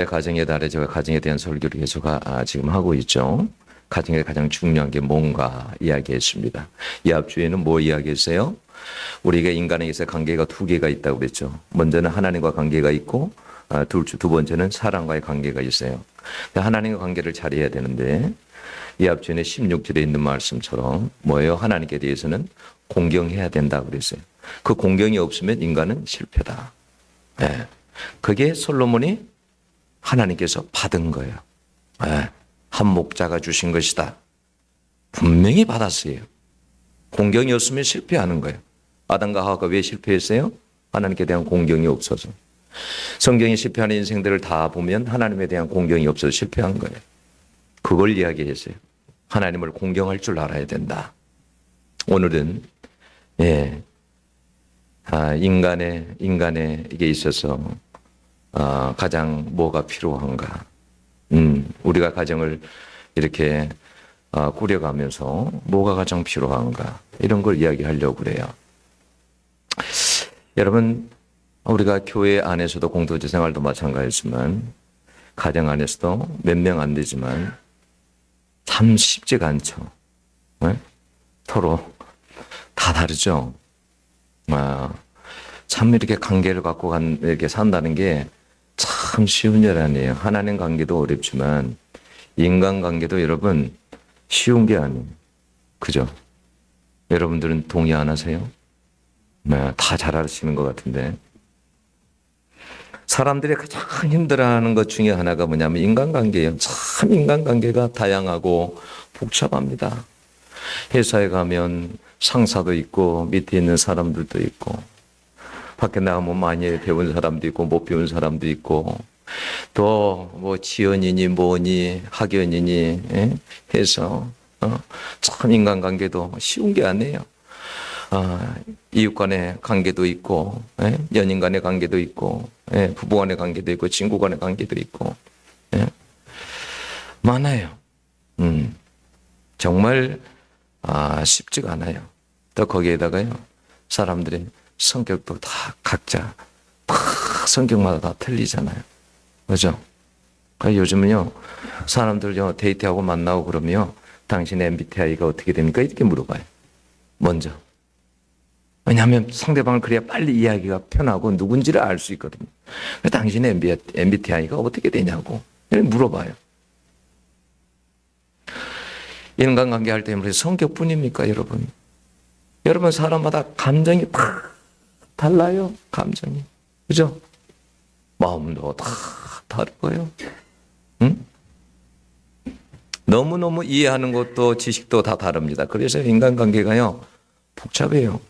가정의 달에 제가 가정에 대한 설교를 계속 지금 하고 있죠. 가정의 가장 중요한 게 뭔가 이야기했습니다. 이 앞주에는 뭐 이야기했어요? 우리가 인간에게서 관계가 두 개가 있다고 그랬죠. 먼저는 하나님과 관계가 있고 두 번째는 사람과의 관계가 있어요. 하나님과 관계를 잘해야 되는데 이 앞주에는 16절에 있는 말씀처럼 뭐예요? 하나님께 대해서는 공경해야 된다고 그랬어요. 그 공경이 없으면 인간은 실패다. 네. 그게 솔로몬이 하나님께서 받은 거예요. 네. 한 목자가 주신 것이다. 분명히 받았어요. 공경이 없으면 실패하는 거예요. 아담과 하와가 왜 실패했어요? 하나님께 대한 공경이 없어서. 성경에 실패하는 인생들을 다 보면 하나님에 대한 공경이 없어서 실패한 거예요. 그걸 이야기했어요. 하나님을 공경할 줄 알아야 된다. 오늘은 인간에 이게 있어서 가장 뭐가 필요한가? 우리가 가정을 이렇게 꾸려가면서 뭐가 가장 필요한가? 이런 걸 이야기하려고 그래요. 여러분, 우리가 교회 안에서도 공동체 생활도 마찬가지지만 가정 안에서도 몇 명 안 되지만 참 쉽지가 않죠. 네? 서로 다 다르죠. 참 이렇게 관계를 갖고 이렇게 산다는 게 참 쉬운 일 아니에요. 하나님 관계도 어렵지만 인간 관계도 여러분 쉬운 게 아니에요. 그죠? 여러분들은 동의 안 하세요? 다 잘 아시는 것 같은데. 사람들이 가장 힘들어하는 것 중에 하나가 뭐냐면 인간관계예요. 참 인간관계가 다양하고 복잡합니다. 회사에 가면 상사도 있고 밑에 있는 사람들도 있고 밖에 나가면 많이 배운 사람도 있고 못 배운 사람도 있고 또 뭐 지연이니 뭐니 학연이니 해서 참 인간관계도 쉬운 게 아니에요. 이웃 간의 관계도 있고 연인 간의 관계도 있고 부부 간의 관계도 있고 친구 간의 관계도 있고 많아요. 정말 쉽지가 않아요. 또 거기에다가요 사람들의 성격도 다 각자 다 성격마다 다 틀리잖아요. 그죠? 요즘은요 사람들요 데이트하고 만나고 그러면 당신의 MBTI가 어떻게 됩니까? 이렇게 물어봐요. 먼저. 왜냐하면 상대방을 그래야 빨리 이야기가 편하고 누군지를 알 수 있거든요. 당신의 MBTI가 어떻게 되냐고 물어봐요. 인간관계 할 때 성격뿐입니까, 여러분? 여러분 사람마다 감정이 다 달라요. 감정이. 그죠? 마음도 다 다르고요. 응? 너무너무 이해하는 것도 지식도 다 다릅니다. 그래서 인간관계가요 복잡해요.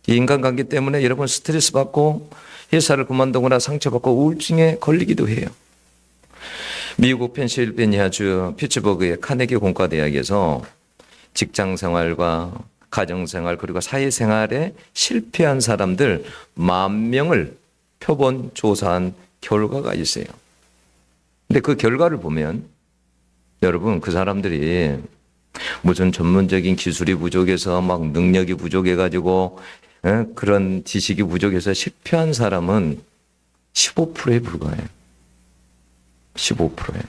이 인간관계 때문에 여러분 스트레스 받고 회사를 그만두거나 상처받고 우울증에 걸리기도 해요. 미국 펜실베니아주 피츠버그의 카네기 공과대학에서 직장생활과 가정생활 그리고 사회생활에 실패한 사람들 10,000명을 표본 조사한 결과가 있어요. 근데 그 결과를 보면 여러분 그 사람들이 무슨 전문적인 기술이 부족해서 막 능력이 부족해가지고 그런 지식이 부족해서 실패한 사람은 15%에 불과해요. 15%에.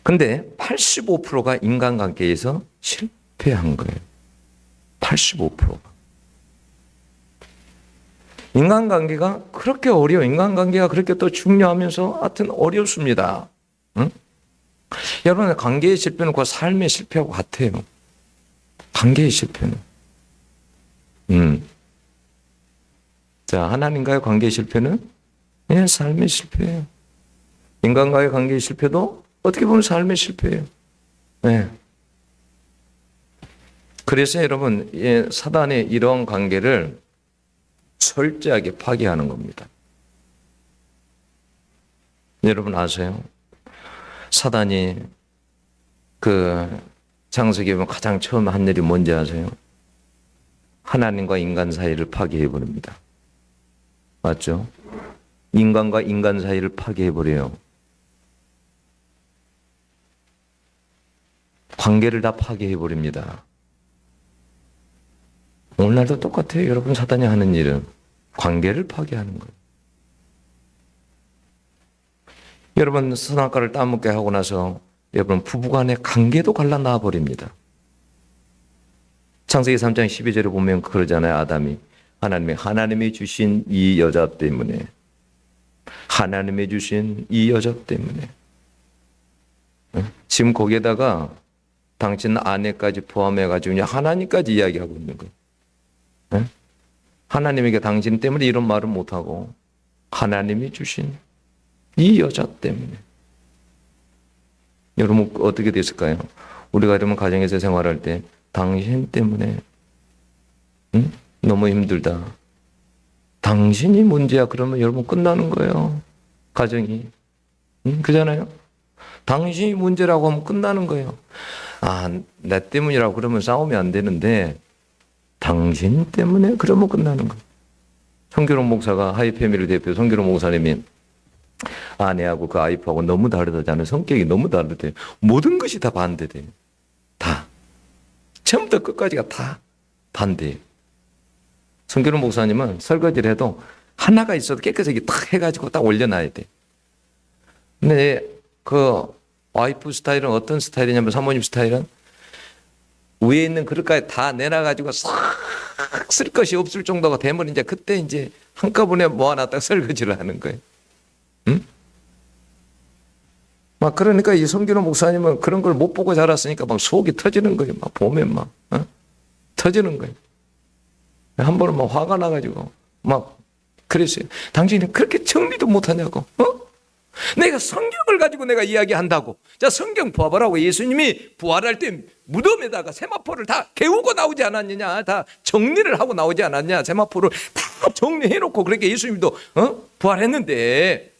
근데 85%가 인간관계에서 실패한 거예요. 85%가. 인간관계가 그렇게 어려워. 인간관계가 그렇게 또 중요하면서 하여튼 어렵습니다. 응? 여러분 관계의 실패는 그 삶의 실패하고 같아요. 관계의 실패는. 자, 하나님과의 관계의 실패는 삶의 실패예요. 인간과의 관계의 실패도 어떻게 보면 삶의 실패예요. 네. 그래서 여러분 사단의 이런 관계를 철저하게 파괴하는 겁니다. 여러분 아세요? 사단이 그 창세기에 보면 가장 처음 한 일이 뭔지 아세요? 하나님과 인간 사이를 파괴해버립니다. 맞죠? 인간과 인간 사이를 파괴해버려요. 관계를 다 파괴해버립니다. 오늘날도 똑같아요. 여러분 사단이 하는 일은 관계를 파괴하는 거예요. 여러분 선악과를 따먹게 하고 나서 여러분 부부간의 관계도 갈라놔 버립니다. 창세기 3장 12절에 보면 그러잖아요. 아담이 하나님이 주신 이 여자 때문에 하나님이 주신 이 여자 때문에 지금 거기에다가 당신 아내까지 포함해가지고 그냥 하나님까지 이야기하고 있는 거예요. 하나님에게 당신 때문에 이런 말을 못하고 하나님이 주신 이 여자 때문에. 여러분 어떻게 됐을까요? 우리가 그러면 가정에서 생활할 때 당신 때문에 너무 힘들다. 당신이 문제야. 그러면 여러분 끝나는 거예요. 가정이. 그잖아요. 당신이 문제라고 하면 끝나는 거예요. 나 때문이라고 그러면 싸우면 안 되는데 당신 때문에 그러면 끝나는 거예요. 성규롱 목사가 하이패밀리 대표 성규롱 목사님이 아내하고 그 아이프하고 너무 다르다잖아요. 성격이 너무 다르대요. 모든 것이 다 반대돼요. 다. 처음부터 끝까지가 다 반대예요. 성규롱 목사님은 설거지를 해도 하나가 있어도 깨끗하게 딱 해가지고 딱 올려놔야 돼. 근데 그 와이프 스타일은 어떤 스타일이냐면 사모님 스타일은 위에 있는 그릇까지 다 내놔가지고 싹 쓸 것이 없을 정도가 되면 이제 그때 이제 한꺼번에 모아놨다가 설거지를 하는 거예요. 응? 막 그러니까 이 성규로 목사님은 그런 걸 못 보고 자랐으니까 막 속이 터지는 거예요. 막 보면 막 터지는 거예요. 한 번은 막 화가 나가지고 막 그랬어요. 당신이 그렇게 정리도 못하냐고. 내가 성경을 가지고 내가 이야기한다고. 자, 성경 봐보라고. 예수님이 부활할 때 무덤에다가 세마포를 다 개우고 나오지 않았느냐. 다 정리를 하고 나오지 않았냐. 세마포를 다 정리해놓고 그렇게 예수님도 부활했는데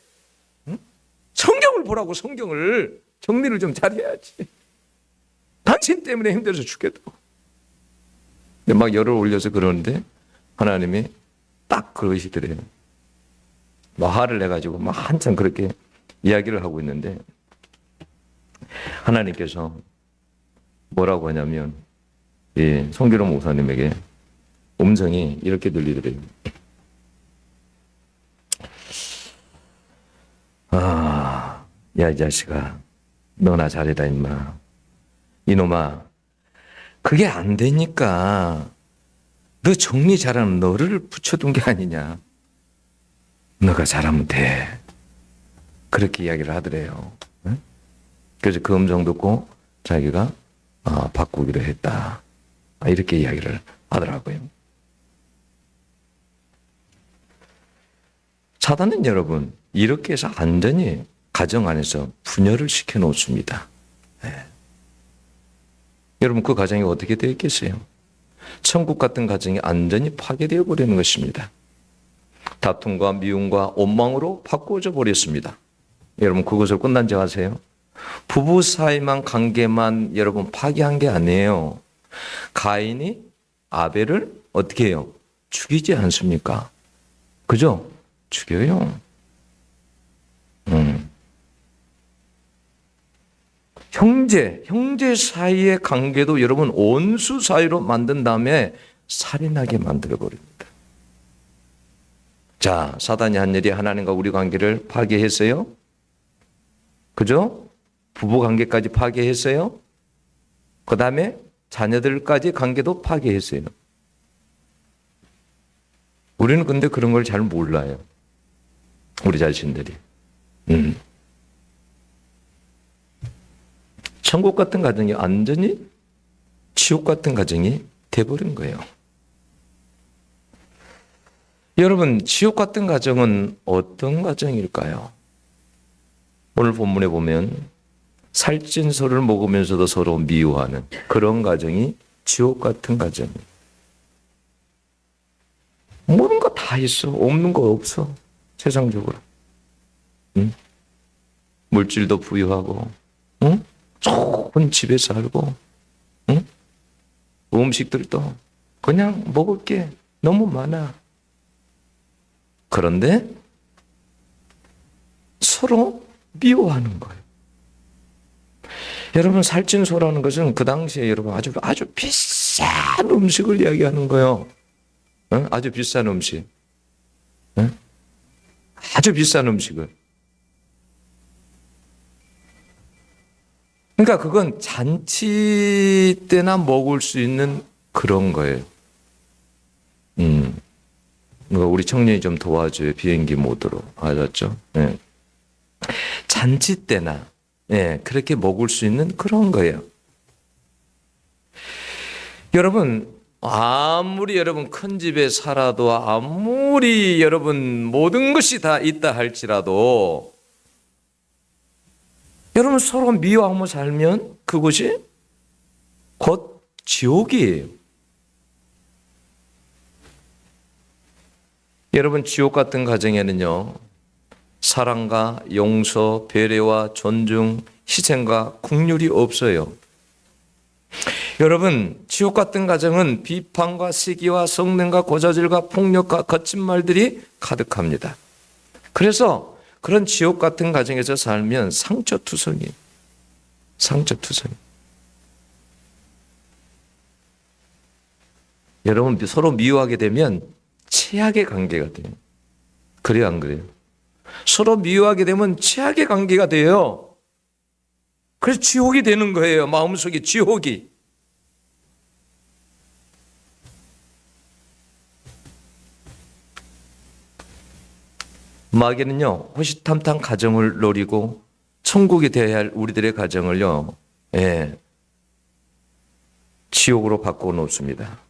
성경을 보라고. 성경을 정리를 좀 잘해야지. 당신 때문에 힘들어서 죽겠다고. 근데 막 열을 올려서 그러는데 하나님이 딱 그러시더래요. 막 화를 내가지고 막 한참 그렇게 이야기를 하고 있는데 하나님께서 뭐라고 하냐면 성규롱 목사님에게 음성이 이렇게 들리더래요. 야, 이 자식아, 너나 잘해라 임마. 이놈아, 그게 안 되니까 너 정리 잘하는 너를 붙여둔 게 아니냐. 너가 잘하면 돼. 그렇게 이야기를 하더래요. 그래서 그 음성 듣고 자기가 바꾸기로 했다. 이렇게 이야기를 하더라고요. 사단은 여러분 이렇게 해서 완전히 가정 안에서 분열을 시켜놓습니다. 여러분 그 가정이 어떻게 되었겠어요? 천국 같은 가정이 완전히 파괴되어 버리는 것입니다. 다툼과 미움과 원망으로 바꾸어져 버렸습니다. 여러분 그것을 끝난지 아세요? 부부 사이만 관계만 여러분 파괴한 게 아니에요. 가인이 아벨을 어떻게 해요? 죽이지 않습니까? 그죠? 죽여요. 형제 사이의 관계도 여러분 원수 사이로 만든 다음에 살인하게 만들어 버립니다. 자, 사단이 한 일이 하나님과 우리 관계를 파괴했어요. 그죠? 부부 관계까지 파괴했어요. 그 다음에 자녀들까지 관계도 파괴했어요. 우리는 근데 그런 걸 잘 몰라요. 우리 자신들이. 천국 같은 가정이 완전히 지옥 같은 가정이 돼버린 거예요. 여러분, 지옥 같은 가정은 어떤 가정일까요? 오늘 본문에 보면 살찐 소를 먹으면서도 서로 미워하는 그런 가정이 지옥 같은 가정이에요. 모든 거 다 있어. 없는 거 없어. 세상적으로. 물질도 부유하고, 좋은 집에 살고, 음식들도 그냥 먹을 게 너무 많아. 그런데 서로 미워하는 거예요. 여러분 살찐 소라는 것은 그 당시에 여러분 아주 비싼 음식을 이야기하는 거예요. 아주 비싼 음식. 아주 비싼 음식을. 그러니까 그건 잔치 때나 먹을 수 있는 그런 거예요. 그러니까 우리 청년이 좀 도와줘요. 비행기 모드로. 알았죠? 네. 잔치 때나, 네, 그렇게 먹을 수 있는 그런 거예요. 여러분, 아무리 여러분 큰 집에 살아도, 아무리 여러분 모든 것이 다 있다 할지라도, 여러분 서로 미워하며 살면 그것이 곧 지옥이에요. 여러분 지옥 같은 가정에는요, 사랑과 용서, 배려와 존중, 희생과 긍휼이 없어요. 여러분 지옥 같은 가정은 비판과 시기와 성능과 고자질과 폭력과 거친 말들이 가득합니다. 그래서 그런 지옥 같은 가정에서 살면 상처투성이에요. 상처투성. 여러분 서로 미워하게 되면 최악의 관계가 돼요. 그래요, 안 그래요? 서로 미워하게 되면 최악의 관계가 돼요. 그래서 지옥이 되는 거예요. 마음속에 지옥이. 마귀는요, 호시탐탐 가정을 노리고 천국이 되어야 할 우리들의 가정을요, 지옥으로 바꿔 놓습니다.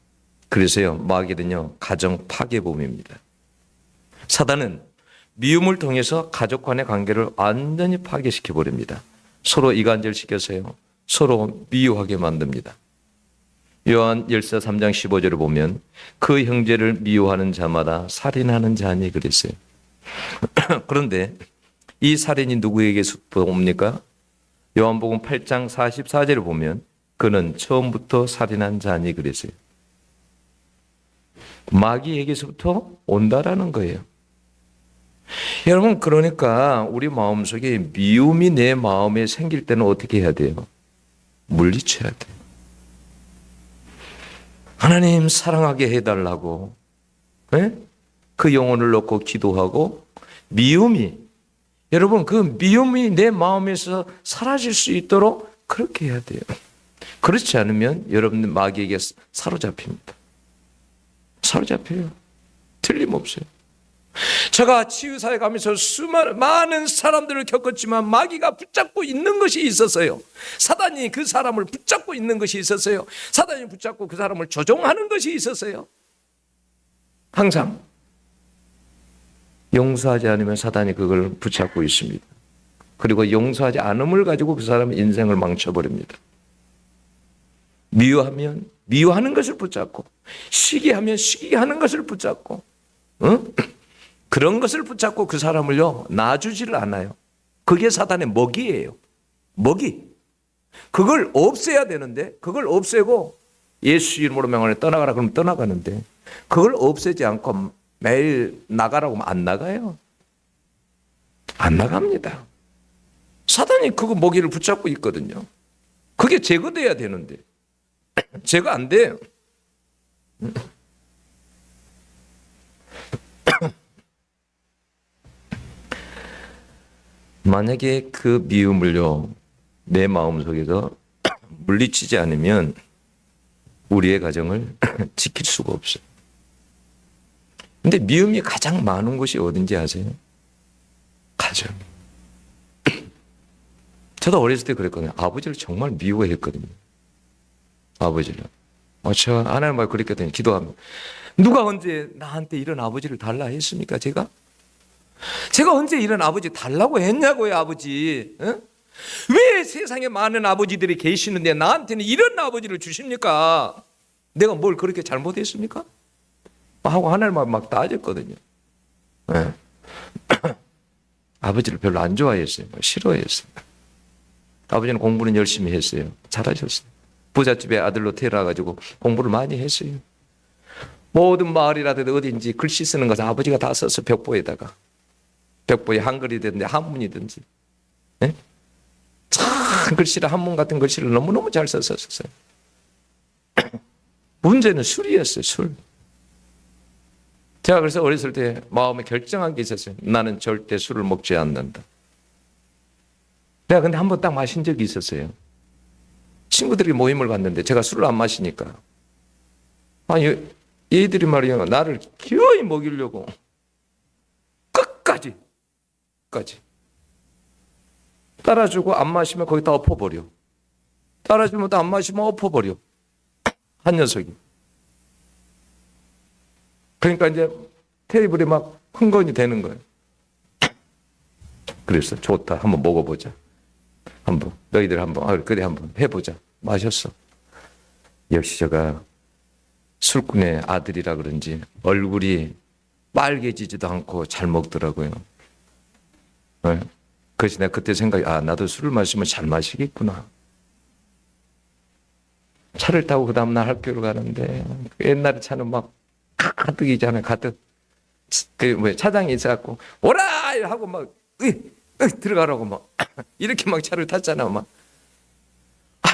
그래서요, 마귀는요, 가정 파괴범입니다. 사단은 미움을 통해서 가족 간의 관계를 완전히 파괴시켜 버립니다. 서로 이간질시켜서요, 서로 미워하게 만듭니다. 요한 1서 3장 15절을 보면 그 형제를 미워하는 자마다 살인하는 자니 그랬어요. 그런데 이 살인이 누구에게서 옵니까? 요한복음 8장 44절을 보면 그는 처음부터 살인한 자니 그랬어요. 마귀에게서부터 온다라는 거예요. 여러분, 그러니까 우리 마음속에 미움이 내 마음에 생길 때는 어떻게 해야 돼요? 물리쳐야 돼요. 하나님 사랑하게 해달라고, 그 영혼을 놓고 기도하고, 미움이, 여러분 그 미움이 내 마음에서 사라질 수 있도록 그렇게 해야 돼요. 그렇지 않으면 여러분들 마귀에게 사로잡힙니다. 사로잡혀요. 틀림없어요. 제가 치유사에 가면서 많은 사람들을 겪었지만 마귀가 붙잡고 있는 것이 있었어요. 사단이 그 사람을 붙잡고 있는 것이 있었어요. 사단이 붙잡고 그 사람을 조종하는 것이 있었어요. 항상 용서하지 않으면 사단이 그걸 붙잡고 있습니다. 그리고 용서하지 않음을 가지고 그 사람의 인생을 망쳐버립니다. 미워하면 미워하는 것을 붙잡고, 시기하면 시기하는 것을 붙잡고, 그런 것을 붙잡고 그 사람을요 놔주지를 않아요. 그게 사단의 먹이에요. 먹이. 그걸 없애야 되는데, 그걸 없애고 예수 이름으로 명하여 떠나가라 그러면 떠나가는데, 그걸 없애지 않고 매일 나가라고 하면 안 나가요. 안 나갑니다. 사단이 그거 먹이를 붙잡고 있거든요. 그게 제거돼야 되는데 제거 안 돼요. 만약에 그 미움을요 내 마음속에서 물리치지 않으면 우리의 가정을 지킬 수가 없어요. 근데 미움이 가장 많은 곳이 어딘지 아세요? 가정. 저도 어렸을 때 그랬거든요. 아버지를 정말 미워했거든요. 아버지를. 제가 하나님 말 그랬거든요. 기도하면. 누가 언제 나한테 이런 아버지를 달라 했습니까? 제가 언제 이런 아버지 달라고 했냐고요, 아버지. 왜 세상에 많은 아버지들이 계시는데 나한테는 이런 아버지를 주십니까? 내가 뭘 그렇게 잘못했습니까? 하고 하나님을 막 따졌거든요. 네. 아버지를 별로 안 좋아했어요. 싫어했어요. 아버지는 공부는 열심히 했어요. 잘하셨어요. 부잣집의 아들로 태어나가지고 공부를 많이 했어요. 모든 마을이라도 어딘지 글씨 쓰는 것은 아버지가 다 써서 벽보에다가, 벽보에 한글이든지 한문이든지, 네? 참 글씨를, 한문 같은 글씨를 너무너무 잘 썼었어요. 문제는 술이었어요. 술. 제가 그래서 어렸을 때 마음에 결정한 게 있었어요. 나는 절대 술을 먹지 않는다. 내가 근데 한 번 딱 마신 적이 있었어요. 친구들이 모임을 갔는데 제가 술을 안 마시니까. 아니, 얘들이 말이야, 나를 기어이 먹이려고. 끝까지. 따라주고 안 마시면 거기다 엎어버려. 따라주면 또 안 마시면 엎어버려. 한 녀석이. 그러니까 이제 테이블에 막 흥건이 되는 거예요. 그래서 좋다. 한번 먹어보자. 너희들 한번, 그래, 한번 해보자. 마셨어. 역시 제가 술꾼의 아들이라 그런지 얼굴이 빨개지지도 않고 잘 먹더라고요. 네. 그래서 내가 그때 생각이, 나도 술을 마시면 잘 마시겠구나. 차를 타고 그 다음날 학교를 가는데, 옛날에 차는 막 가득이잖아요, 가득. 차장이 있어갖고, 오라! 하고 막, 들어가라고 막, 이렇게 막 차를 탔잖아, 막.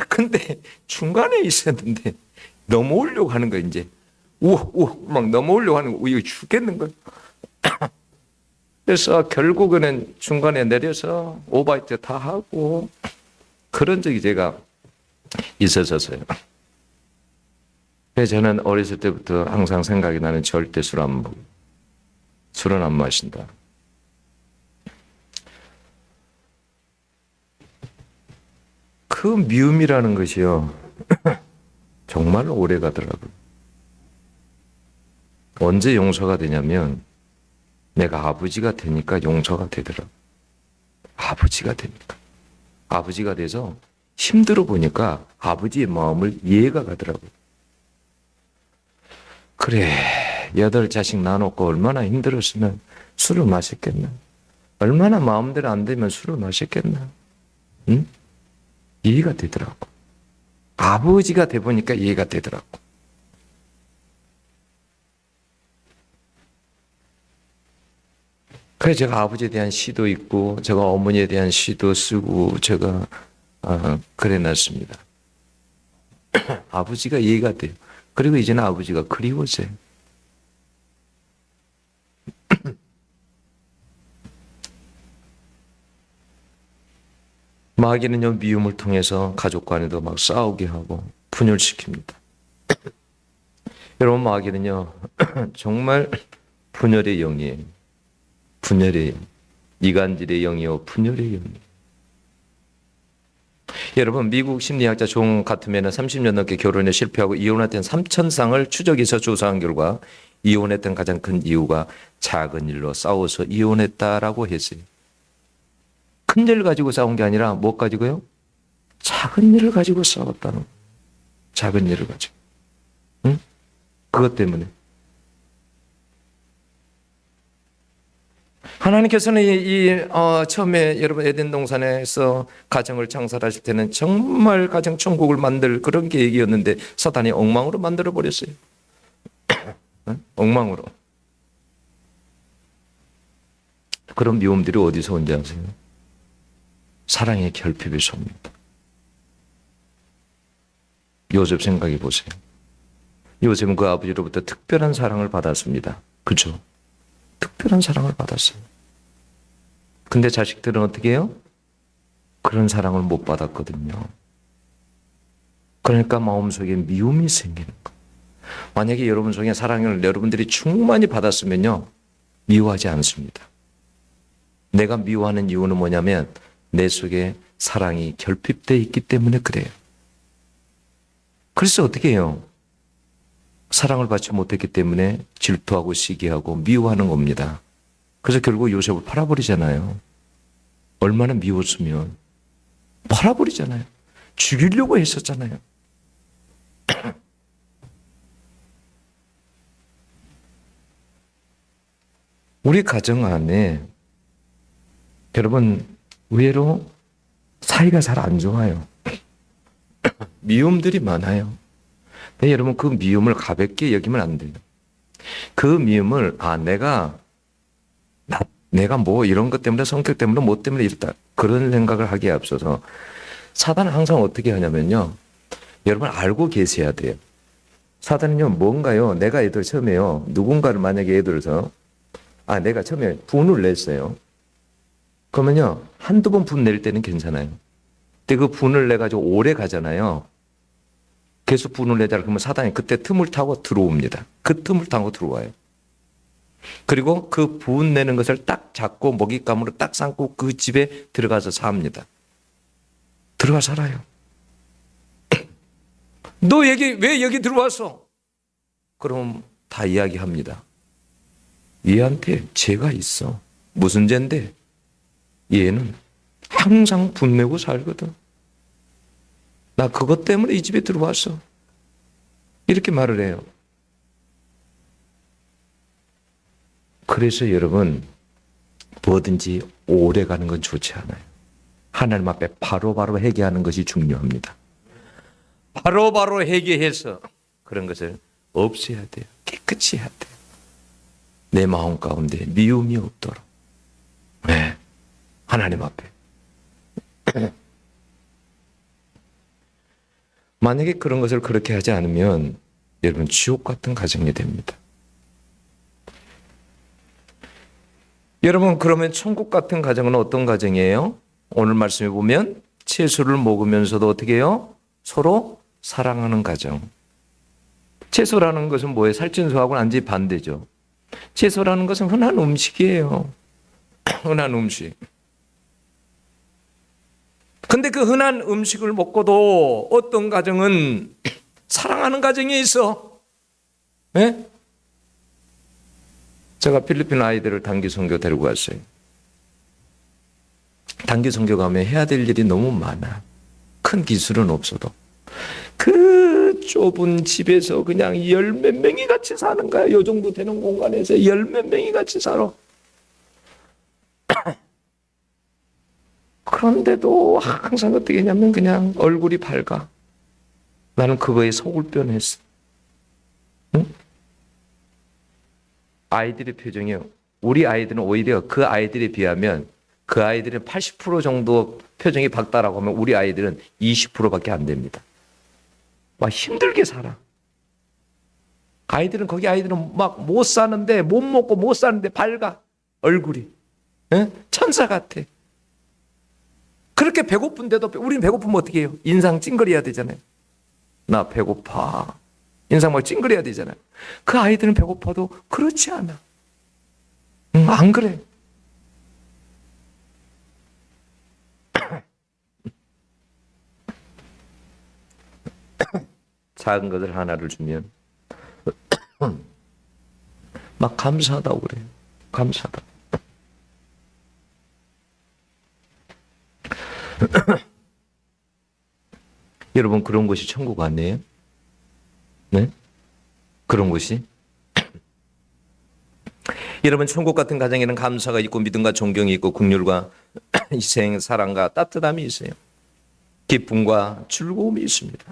근데 중간에 있었는데, 넘어오려고 하는 거야, 이제. 막 넘어오려고 하는 거, 이거 죽겠는 거야. 그래서 결국에는 중간에 내려서 오바이트 다 하고, 그런 적이 제가 있었어요. 그래서 저는 어렸을 때부터 항상 생각이 나는 절대 술은 안 마신다. 그 미움이라는 것이요. 정말 오래 가더라고요. 언제 용서가 되냐면 내가 아버지가 되니까 용서가 되더라고요. 아버지가 되니까. 아버지가 돼서 힘들어 보니까 아버지의 마음을 이해가 가더라고요. 그래, 8자식 나놓고 얼마나 힘들었으면 술을 마셨겠나. 얼마나 마음대로 안 되면 술을 마셨겠나. 응? 이해가 되더라고. 아버지가 돼 보니까 이해가 되더라고. 그래서 제가 아버지에 대한 시도 있고, 제가 어머니에 대한 시도 쓰고, 제가 그래 놨습니다. 아버지가 이해가 돼요. 그리고 이제는 아버지가 그리워져요. 마귀는요, 미움을 통해서 가족 간에도 막 싸우게 하고 분열시킵니다. 여러분, 마귀는요, 정말 분열의 영이에요. 분열의 영. 이간질의 영이요, 분열의 영이에요. 여러분, 미국 심리학자 존 가트맨은 30년 넘게 결혼에 실패하고 이혼했던 3,000쌍을 추적해서 조사한 결과 이혼했던 가장 큰 이유가 작은 일로 싸워서 이혼했다라고 했어요. 큰 일 가지고 싸운 게 아니라 뭐 가지고요? 작은 일을 가지고 싸웠다는 거예요. 작은 일을 가지고. 응? 그것 때문에. 하나님께서는 처음에 여러분 에덴 동산에서 가정을 창설하실 때는 정말 가정 천국을 만들 그런 계획이었는데 사단이 엉망으로 만들어 버렸어요. 엉망으로. 그런 미움들이 어디서 온지 아세요? 사랑의 결핍에서 옵니다. 요셉 생각해 보세요. 요셉은 그 아버지로부터 특별한 사랑을 받았습니다. 그렇죠? 특별한 사랑을 받았어요. 근데 자식들은 어떻게 해요? 그런 사랑을 못 받았거든요. 그러니까 마음속에 미움이 생기는 거예요. 만약에 여러분 속에 사랑을 여러분들이 충만히 받았으면요, 미워하지 않습니다. 내가 미워하는 이유는 뭐냐면 내 속에 사랑이 결핍되어 있기 때문에 그래요. 그래서 어떻게 해요? 사랑을 받지 못했기 때문에 질투하고 시기하고 미워하는 겁니다. 그래서 결국 요셉을 팔아버리잖아요. 얼마나 미웠으면 팔아버리잖아요. 죽이려고 했었잖아요. 우리 가정 안에 여러분 의외로 사이가 잘 안 좋아요. 미움들이 많아요. 근데 여러분 그 미움을 가볍게 여기면 안 돼요. 그 미움을 내가 뭐 이런 것 때문에 성격 때문에 뭐 때문에 이렇다 그런 생각을 하기에 앞서서 사단은 항상 어떻게 하냐면요. 여러분 알고 계셔야 돼요. 사단은요 뭔가요. 내가 예를 들어 처음에요. 누군가를 만약에 예를 들어서 내가 처음에 분을 냈어요. 그러면요 한두 번 분 낼 때는 괜찮아요. 근데 그 분을 내가지고 오래 가잖아요. 계속 분을 내자 그러면 사단이 그때 틈을 타고 들어옵니다. 그 틈을 타고 들어와요. 그리고 그 분 내는 것을 딱 잡고 먹잇감으로 딱 삼고 그 집에 들어가서 삽니다. 들어가 살아요. 너 왜 여기 들어왔어? 그럼 다 이야기합니다. 얘한테 죄가 있어. 무슨 죄인데? 얘는 항상 분내고 살거든. 나 그것 때문에 이 집에 들어왔어. 이렇게 말을 해요. 그래서 여러분, 뭐든지 오래 가는 건 좋지 않아요. 하나님 앞에 바로바로 회개하는 것이 중요합니다. 바로바로 회개해서 그런 것을 없애야 돼요. 깨끗이 해야 돼요. 내 마음 가운데 미움이 없도록. 네. 하나님 앞에. 만약에 그런 것을 그렇게 하지 않으면 여러분 지옥 같은 가정이 됩니다. 여러분 그러면 천국 같은 가정은 어떤 가정이에요? 오늘 말씀해 보면 채소를 먹으면서도 어떻게 해요? 서로 사랑하는 가정. 채소라는 것은 뭐예요? 살찐소하고는 완전히 반대죠. 채소라는 것은 흔한 음식이에요. 흔한 음식. 근데 그 흔한 음식을 먹고도 어떤 가정은 사랑하는 가정이 있어. 네? 제가 필리핀 아이들을 단기 선교 데리고 갔어요. 단기 선교 가면 해야 될 일이 너무 많아. 큰 기술은 없어도. 그 좁은 집에서 그냥 열 몇 명이 같이 사는 거야. 요 정도 되는 공간에서 열 몇 명이 같이 살아. 그런데도 항상 어떻게 했냐면 그냥 얼굴이 밝아. 나는 그거에 속을 뻔했어. 응? 아이들의 표정이요. 우리 아이들은 오히려 그 아이들에 비하면 그 아이들은 80% 정도 표정이 밝다라고 하면 우리 아이들은 20%밖에 안 됩니다. 막 힘들게 살아. 아이들은 막 못 사는데 못 먹고 못 사는데 밝아. 얼굴이. 응? 천사 같아. 그렇게 배고픈데도 우리는 배고프면 어떻게 해요? 인상 찡그려야 되잖아요. 나 배고파. 인상 막 찡그려야 되잖아요. 그 아이들은 배고파도 그렇지 않아. 안 그래. 작은 것을 하나를 주면 막 감사하다고 그래요. 감사하다. 여러분 그런 것이 천국 아니에요? 네? 그런 것이? 여러분 천국 같은 가정에는 감사가 있고 믿음과 존경이 있고 긍휼과 희생, 사랑과 따뜻함이 있어요. 기쁨과 즐거움이 있습니다.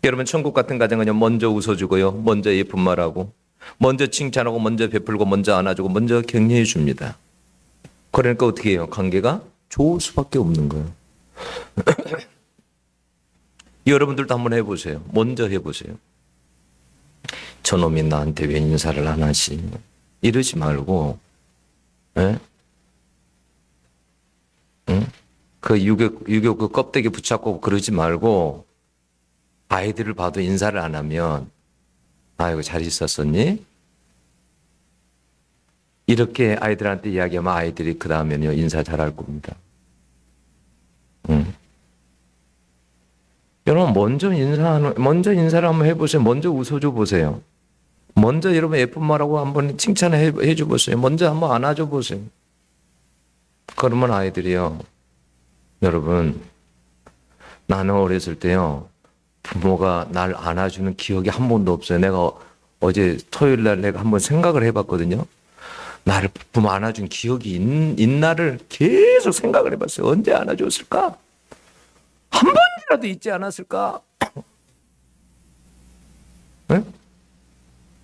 여러분 천국 같은 가정은요 먼저 웃어주고요 먼저 예쁜 말하고 먼저 칭찬하고 먼저 베풀고 먼저 안아주고 먼저 격려해 줍니다. 그러니까 어떻게 해요? 관계가 좋을 수밖에 없는 거예요. 여러분들도 한번 해보세요. 먼저 해보세요. 저놈이 나한테 왜 인사를 안 하지? 이러지 말고, 에? 응? 그 유교 그 껍데기 붙잡고 그러지 말고, 아이들을 봐도 인사를 안 하면, 아이고, 잘 있었었니? 이렇게 아이들한테 이야기하면 아이들이 그 다음에는요, 인사 잘할 겁니다. 응? 여러분, 먼저 인사를 한번 해보세요. 먼저 웃어줘 보세요. 먼저 여러분 예쁜 말하고 한번 칭찬해 줘 보세요. 먼저 한번 안아줘 보세요. 그러면 아이들이요. 여러분, 나는 어렸을 때요. 부모가 날 안아주는 기억이 한 번도 없어요. 내가 어제 토요일 날 내가 한번 생각을 해봤거든요. 나를 부모 안아준 기억이 있나를 계속 생각을 해봤어요. 언제 안아줬을까? 한 번이라도 있지 않았을까? 네?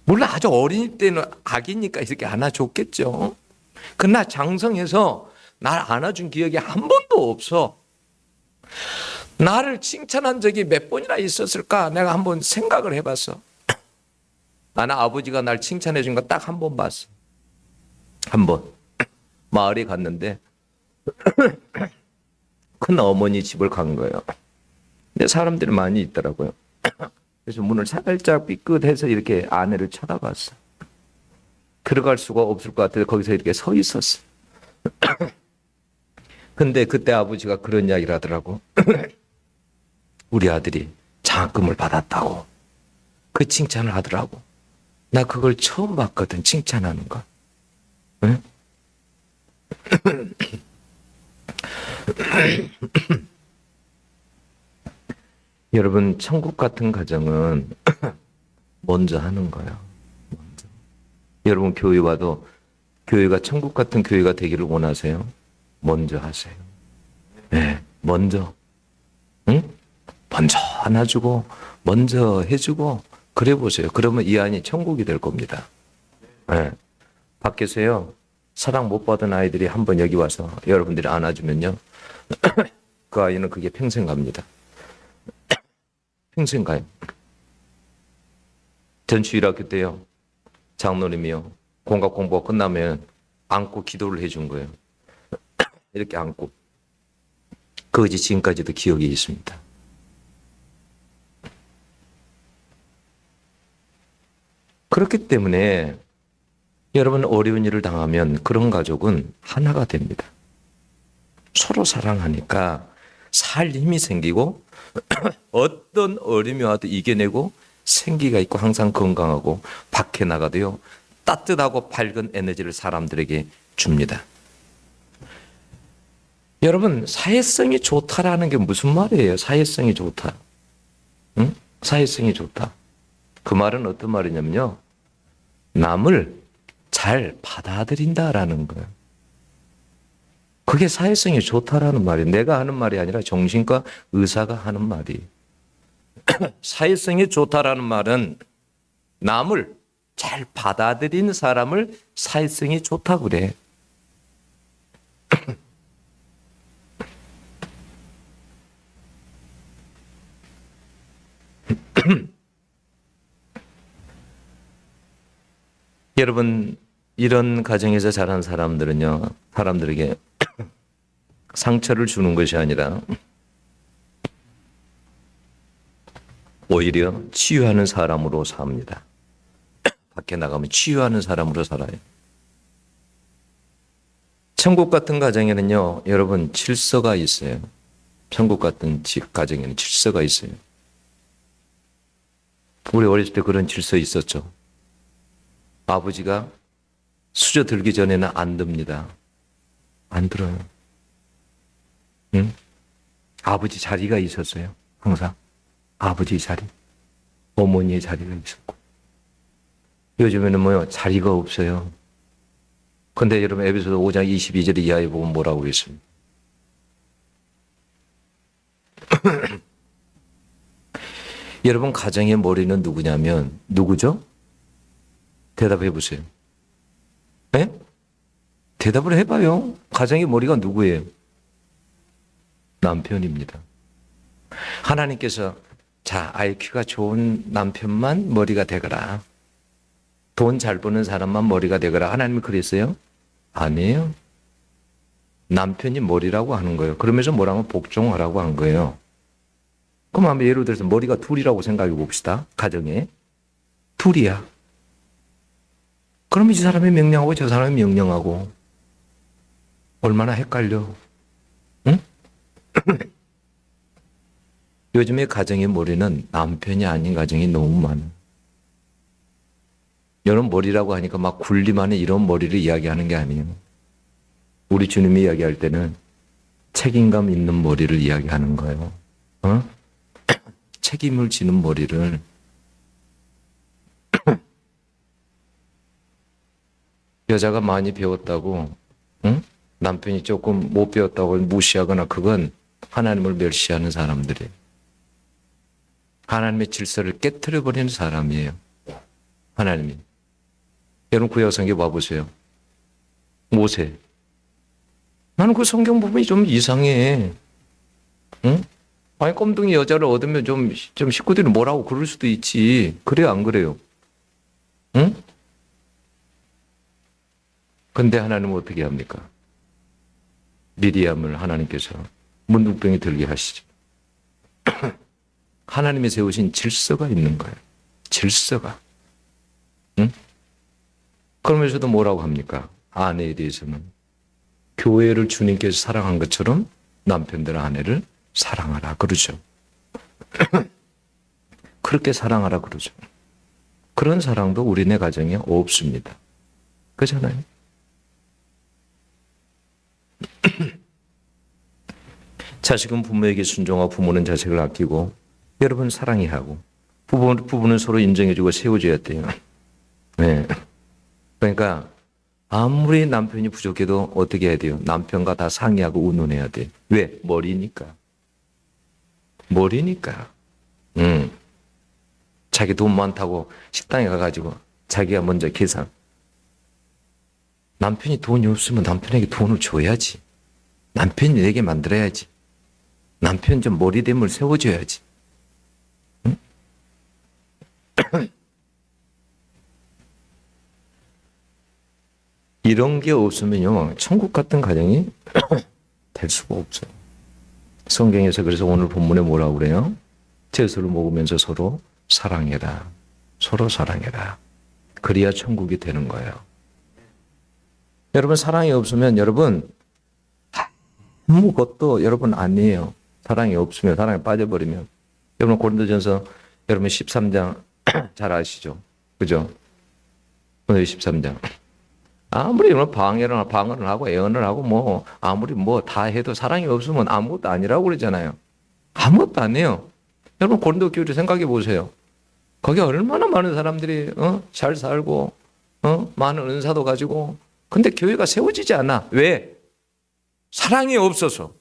물론 아주 어린 때는 아기니까 이렇게 안아줬겠죠. 그러나 장성해서 날 안아준 기억이 한 번도 없어. 나를 칭찬한 적이 몇 번이나 있었을까? 내가 한번 생각을 해봤어. 나는 아버지가 날 칭찬해 준 거 딱 한 번 봤어. 한 번. 마을에 갔는데 큰 어머니 집을 간 거예요. 근데 사람들이 많이 있더라고요. 그래서 문을 살짝 삐끗해서 이렇게 아내를 쳐다봤어. 들어갈 수가 없을 것 같아서 거기서 이렇게 서 있었어. 근데 그때 아버지가 그런 이야기를 하더라고. 우리 아들이 장학금을 받았다고. 그 칭찬을 하더라고. 나 그걸 처음 봤거든, 칭찬하는 거. 응? 여러분, 천국 같은 가정은 먼저 하는 거예요. 먼저. 여러분, 교회 와도 교회가 천국 같은 교회가 되기를 원하세요? 먼저 하세요. 네, 먼저. 응? 먼저 안아주고, 먼저 해주고, 그래 보세요. 그러면 이 안이 천국이 될 겁니다. 네. 밖에서요, 사랑 못 받은 아이들이 한번 여기 와서 여러분들이 안아주면요, 그 아이는 그게 평생 갑니다. 평생 가요. 전 주일학교 때요, 장로님이요, 공각 공부가 끝나면 안고 기도를 해준 거예요. 이렇게 안고. 그것이 지금까지도 기억이 있습니다. 그렇기 때문에 여러분 어려운 일을 당하면 그런 가족은 하나가 됩니다. 서로 사랑하니까 살 힘이 생기고 어떤 어려움이 와도 이겨내고 생기가 있고 항상 건강하고 밖에 나가도요 따뜻하고 밝은 에너지를 사람들에게 줍니다. 여러분 사회성이 좋다라는 게 무슨 말이에요? 사회성이 좋다. 응? 사회성이 좋다. 그 말은 어떤 말이냐면요. 남을 잘 받아들인다라는 거예요. 그게 사회성이 좋다라는 말이에요. 내가 하는 말이 아니라 정신과 의사가 하는 말이에요. 사회성이 좋다라는 말은 남을 잘 받아들이는 사람을 사회성이 좋다고 그래. 여러분 이런 가정에서 자란 사람들은요. 사람들에게 상처를 주는 것이 아니라 오히려 치유하는 사람으로 삽니다. 밖에 나가면 치유하는 사람으로 살아요. 천국 같은 가정에는요. 여러분 질서가 있어요. 천국 같은 가정에는 질서가 있어요. 우리 어렸을 때 그런 질서 있었죠. 아버지가 수저 들기 전에는 안 듭니다. 안 들어요. 응? 아버지 자리가 있었어요. 항상. 아버지 자리. 어머니의 자리가 있었고. 요즘에는 뭐요? 자리가 없어요. 근데 여러분 에베소서 5장 22절 이하에 보면 뭐라고 했습니까? 여러분 가정의 머리는 누구냐면 누구죠? 대답해 보세요. 네? 대답을 해봐요. 가정의 머리가 누구예요? 남편입니다. 하나님께서 자 IQ가 좋은 남편만 머리가 되거라. 돈 잘 버는 사람만 머리가 되거라. 하나님이 그랬어요? 아니에요. 남편이 머리라고 하는 거예요. 그러면서 뭐라면 복종하라고 한 거예요. 그럼 한번 예를 들어서 머리가 둘이라고 생각해 봅시다. 가정에. 둘이야. 그러면 이 사람이 명령하고 저 사람이 명령하고 얼마나 헷갈려. 응? 요즘에 가정의 머리는 남편이 아닌 가정이 너무 많아요. 여러분 머리라고 하니까 막 굴림하는 이런 머리를 이야기하는 게 아니에요. 우리 주님이 이야기할 때는 책임감 있는 머리를 이야기하는 거예요. 어? 책임을 지는 머리를. 여자가 많이 배웠다고 응? 남편이 조금 못 배웠다고 무시하거나 그건 하나님을 멸시하는 사람들이에요. 하나님의 질서를 깨트려버리는 사람이에요. 하나님이. 여러분 구약 성경 봐보세요. 모세. 나는 그 성경 부분이 좀 이상해. 응? 아니 껌둥이 여자를 얻으면 좀 식구들이 뭐라고 그럴 수도 있지. 그래요 안 그래요? 응? 근데 하나님은 어떻게 합니까? 미리암을 하나님께서 문둥병이 들게 하시죠. 하나님이 세우신 질서가 있는 거예요. 질서가. 응? 그러면서도 뭐라고 합니까? 아내에 대해서는 교회를 주님께서 사랑한 것처럼 남편들 아내를 사랑하라 그러죠. 그렇게 사랑하라 그러죠. 그런 사랑도 우리네 가정에 없습니다. 그렇잖아요. 자식은 부모에게 순종하고 부모는 자식을 아끼고 여러분 사랑해야 하고 부부는 서로 인정해주고 세워줘야 돼요. 네. 그러니까 아무리 남편이 부족해도 어떻게 해야 돼요? 남편과 다 상의하고 의논해야 돼. 왜? 머리니까. 머리니까. 자기 돈 많다고 식당에 가가지고 자기가 먼저 계산. 남편이 돈이 없으면 남편에게 돈을 줘야지. 남편이 내게 만들어야지. 남편 좀 머리됨을 세워줘야지. 응? 이런 게 없으면요, 천국 같은 가정이 될 수가 없어요. 성경에서 그래서 오늘 본문에 뭐라고 그래요? 채소를 먹으면서 서로 사랑해라. 서로 사랑해라. 그래야 천국이 되는 거예요. 여러분 사랑이 없으면 여러분 아무것도 여러분 아니에요. 사랑이 없으면 사랑에 빠져버리면 여러분 고린도전서 여러분 13장 잘 아시죠? 그죠? 오늘 13장 아무리 방언을 하고 애언을 하고 뭐 아무리 뭐 다 해도 사랑이 없으면 아무것도 아니라고 그러잖아요. 아무것도 아니에요. 여러분 고린도 교회를 생각해 보세요. 거기 얼마나 많은 사람들이 잘 살고 많은 은사도 가지고 근데 교회가 세워지지 않아. 왜? 사랑이 없어서.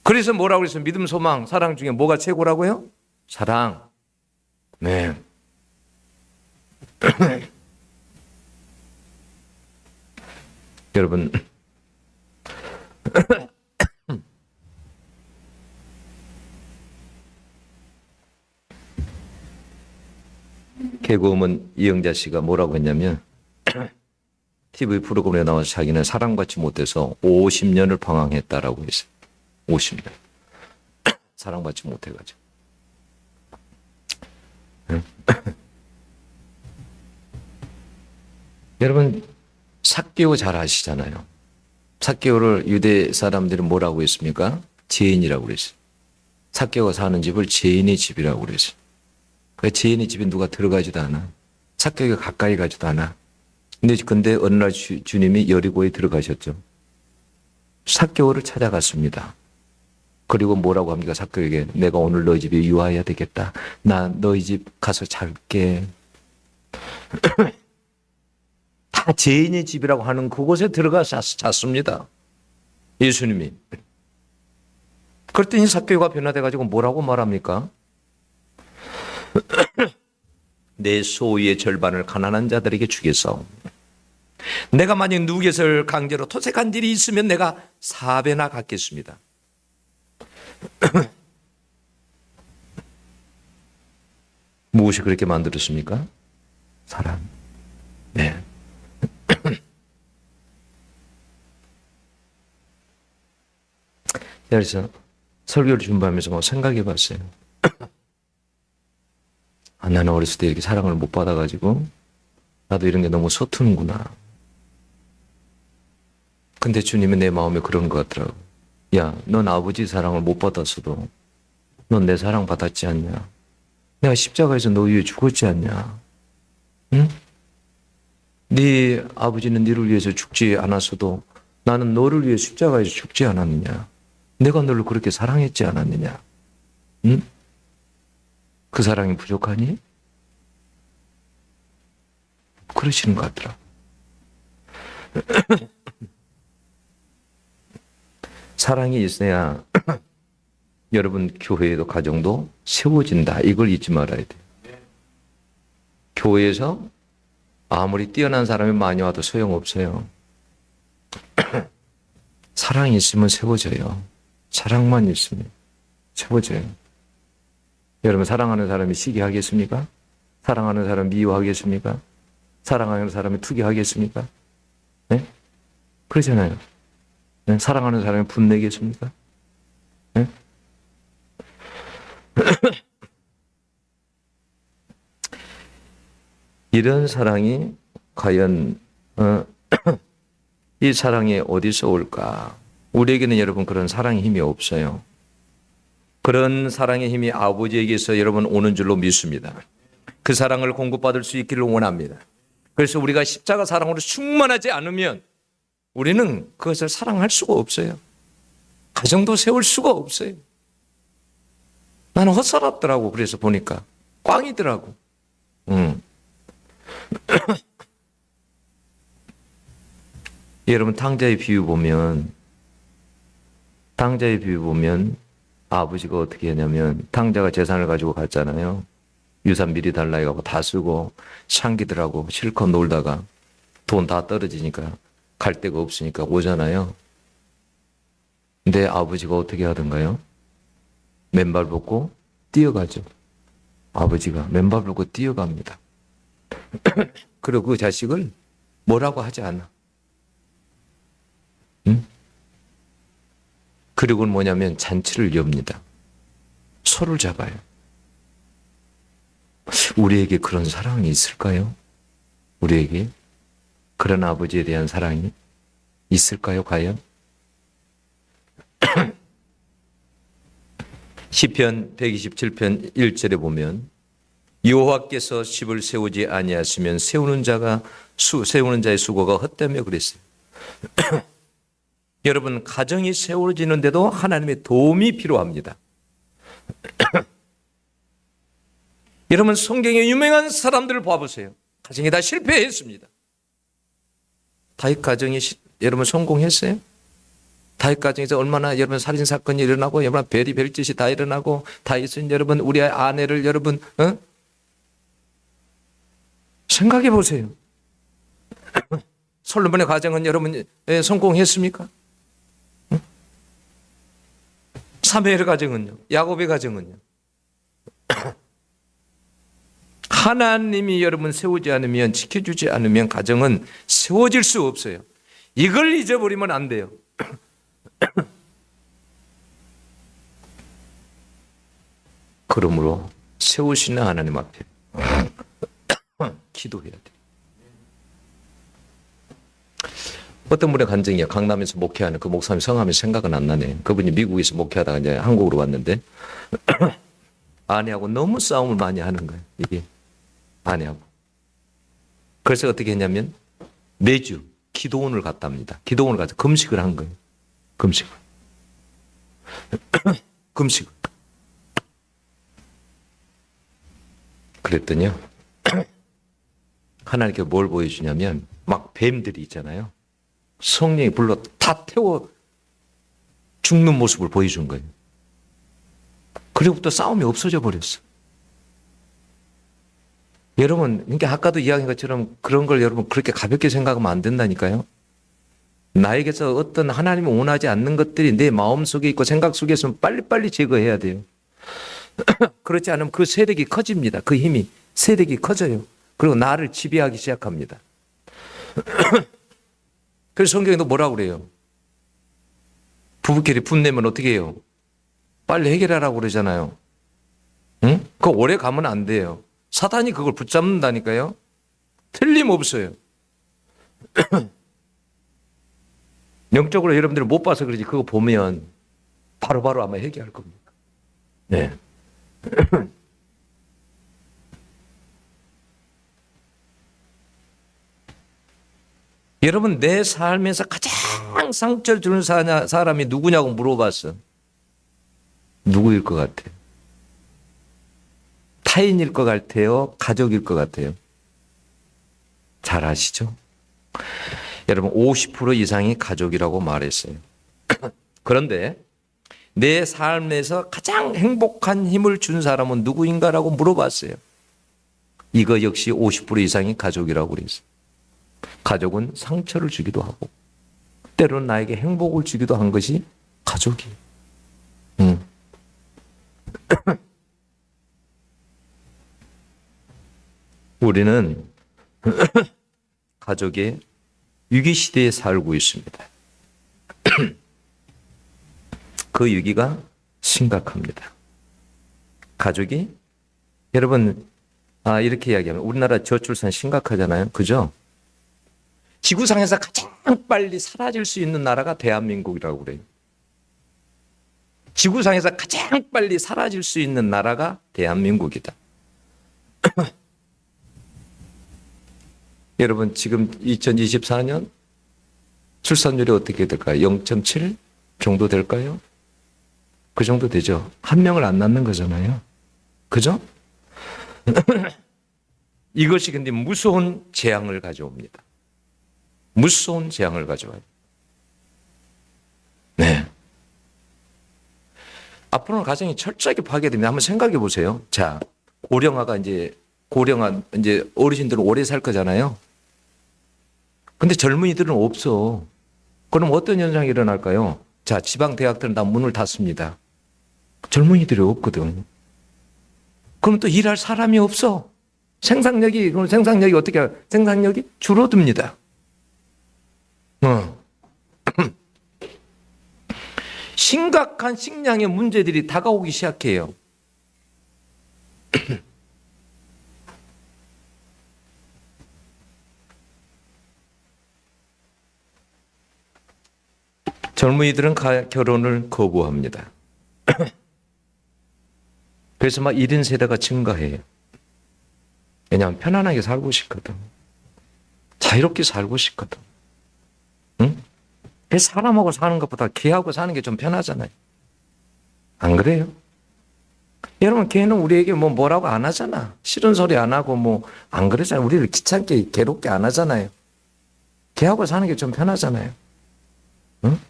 그래서 뭐라고 그랬어요? 믿음, 소망, 사랑 중에 뭐가 최고라고요? 사랑. 네. 여러분 개그우먼 이영자 씨가 뭐라고 했냐면 TV 프로그램에 나와서 자기는 사랑받지 못해서 50년을 방황했다라고 했어요. 50년. 사랑받지 못해가지고. 여러분 삭개오 잘 아시잖아요. 삭개오를 유대 사람들은 뭐라고 했습니까? 죄인이라고 그랬어요. 삭개오가 사는 집을 죄인의 집이라고 그랬어요. 그 죄인의 집에 누가 들어가지도 않아. 삭개오가 가까이 가지도 않아. 근데 어느 날 주님이 여리고에 들어가셨죠. 삭개오를 찾아갔습니다. 그리고 뭐라고 합니까? 삭개오에게 내가 오늘 너희 집에 유하여야 되겠다. 나 너희 집 가서 잘게. 다 죄인의 집이라고 하는 그곳에 들어가서 잤습니다. 예수님이. 그랬더니 삭개오가 변화돼가지고 뭐라고 말합니까? 내 소유의 절반을 가난한 자들에게 주겠어. 내가 만약 누구에서 강제로 토색한 일이 있으면 내가 4배나 갚겠습니다. 무엇이 그렇게 만들었습니까? 사랑. 네. 그래서 설교를 준비하면서 뭐 생각해 봤어요. 아, 나는 어렸을 때 이렇게 사랑을 못 받아가지고 나도 이런 게 너무 서투는구나. 근데 주님은 내 마음에 그런 것 같더라고. 야, 넌 아버지 사랑을 못 받았어도 넌 내 사랑 받았지 않냐? 내가 십자가에서 너 위해 죽었지 않냐? 응? 네 아버지는 너를 위해서 죽지 않았어도 나는 너를 위해 십자가에서 죽지 않았느냐? 내가 너를 그렇게 사랑했지 않았느냐? 응? 그 사랑이 부족하니? 그러시는 것 같더라. 사랑이 있어야 여러분 교회에도 가정도 세워진다. 이걸 잊지 말아야 돼요. 교회에서 아무리 뛰어난 사람이 많이 와도 소용없어요. 사랑이 있으면 세워져요. 사랑만 있으면 세워져요. 여러분 사랑하는 사람이 시기하겠습니까? 사랑하는 사람 미워하겠습니까? 사랑하는 사람이 투기하겠습니까? 네? 그러잖아요. 네? 사랑하는 사람이 분내겠습니까? 네? 이런 사랑이 과연 이 사랑이 어디서 올까? 우리에게는 여러분 그런 사랑의 힘이 없어요. 그런 사랑의 힘이 아버지에게서 여러분 오는 줄로 믿습니다. 그 사랑을 공급받을 수 있기를 원합니다. 그래서 우리가 십자가 사랑으로 충만하지 않으면 우리는 그것을 사랑할 수가 없어요. 가정도 세울 수가 없어요. 나는 헛살았더라고. 그래서 보니까 꽝이더라고. 여러분 탕자의 비유 보면 아버지가 어떻게 했냐면 탕자가 재산을 가지고 갔잖아요. 유산 미리 달라 해가지고 다 쓰고 샹기들하고 실컷 놀다가 돈 다 떨어지니까 갈 데가 없으니까 오잖아요. 근데 아버지가 어떻게 하던가요? 맨발 벗고 뛰어가죠. 아버지가 맨발 벗고 뛰어갑니다. 그리고 그 자식을 뭐라고 하지 않아. 응? 그리고는 뭐냐면 잔치를 엽니다. 손을 잡아요. 우리에게 그런 사랑이 있을까요? 우리에게 그런 아버지에 대한 사랑이 있을까요, 과연? 시편 127편 1절에 보면 여호와께서 집을 세우지 아니하시면 세우는 자의 수고가 헛되며 그랬어요. 여러분 가정이 세워지는데도 하나님의 도움이 필요합니다. 여러분 성경에 유명한 사람들을 봐보세요. 가정이 다 실패했습니다. 다윗 가정이 여러분 성공했어요? 다윗 가정에서 얼마나 여러분 살인 사건이 일어나고 여러분 별짓이 다 일어나고 다윗은 여러분 우리 아내를 여러분 생각해 보세요. 솔로몬의 가정은 여러분 성공했습니까? 사무엘의 가정은요? 야곱의 가정은요? 하나님이 여러분 세우지 않으면 지켜주지 않으면 가정은 세워질 수 없어요. 이걸 잊어버리면 안 돼요. 그러므로 세우시는 하나님 앞에 기도해야 돼요. 어떤 분의 간증이야. 강남에서 목회하는 그 목사님 성함이 생각은 안 나네. 그분이 미국에서 목회하다가 이제 한국으로 왔는데 아내하고 너무 싸움을 많이 하는 거예요. 이게 아내하고. 그래서 어떻게 했냐면 매주 기도원을 갔답니다. 기도원을 가서 금식을 한 거예요. 금식을. 금식을. 그랬더니요. 하나님께 뭘 보여주냐면 막 뱀들이 있잖아요. 성령이 불러 다 태워 죽는 모습을 보여준 거예요. 그리고부터 싸움이 없어져 버렸어. 여러분, 그러니까 아까도 이야기한 것처럼 그런 걸 여러분 그렇게 가볍게 생각하면 안 된다니까요. 나에게서 어떤 하나님이 원하지 않는 것들이 내 마음속에 있고 생각 속에 있으면 빨리빨리 제거해야 돼요. 그렇지 않으면 그 세력이 커집니다. 그 힘이 세력이 커져요. 그리고 나를 지배하기 시작합니다. 그래서 성경에도 뭐라고 그래요? 부부끼리 분내면 어떻게 해요? 빨리 해결하라고 그러잖아요. 응? 그거 오래 가면 안 돼요. 사단이 그걸 붙잡는다니까요. 틀림없어요. 영적으로 여러분들 못 봐서 그러지 그거 보면 바로바로 아마 해결할 겁니다. 네. 여러분 내 삶에서 가장 상처를 주는 사람이 누구냐고 물어봤어. 누구일 것 같아요? 타인일 것 같아요? 가족일 것 같아요? 잘 아시죠? 여러분 50% 이상이 가족이라고 말했어요. 그런데 내 삶에서 가장 행복한 힘을 준 사람은 누구인가라고 물어봤어요. 이거 역시 50% 이상이 가족이라고 그랬어요. 가족은 상처를 주기도 하고 때로는 나에게 행복을 주기도 한 것이 가족이에요. 우리는 가족의 위기시대에 살고 있습니다. 그 위기가 심각합니다. 가족이 여러분 이렇게 이야기하면 우리나라 저출산 심각하잖아요. 그죠? 지구상에서 가장 빨리 사라질 수 있는 나라가 대한민국이라고 그래요. 지구상에서 가장 빨리 사라질 수 있는 나라가 대한민국이다. 여러분 지금 2024년 출산율이 어떻게 될까요? 0.7 정도 될까요? 그 정도 되죠. 한 명을 안 낳는 거잖아요. 그죠? 이것이 근데 무서운 재앙을 가져옵니다. 무서운 재앙을 가져와요. 네. 앞으로는 가정이 철저하게 파괴됩니다. 한번 생각해 보세요. 자, 고령화 이제 어르신들은 오래 살 거잖아요. 근데 젊은이들은 없어. 그럼 어떤 현상이 일어날까요? 자, 지방 대학들은 다 문을 닫습니다. 젊은이들이 없거든. 그럼 또 일할 사람이 없어. 생산력이 어떻게 생산력이 줄어듭니다. 심각한 식량의 문제들이 다가오기 시작해요. 젊은이들은 결혼을 거부합니다. 그래서 막 1인 세대가 증가해요. 왜냐하면 편안하게 살고 싶거든. 자유롭게 살고 싶거든. 응? 사람하고 사는 것보다 개하고 사는 게 좀 편하잖아요. 안 그래요? 여러분, 개는 우리에게 뭐라고 안 하잖아. 싫은 소리 안 하고 안 그러잖아요. 우리를 귀찮게 괴롭게 안 하잖아요. 개하고 사는 게 좀 편하잖아요. 응?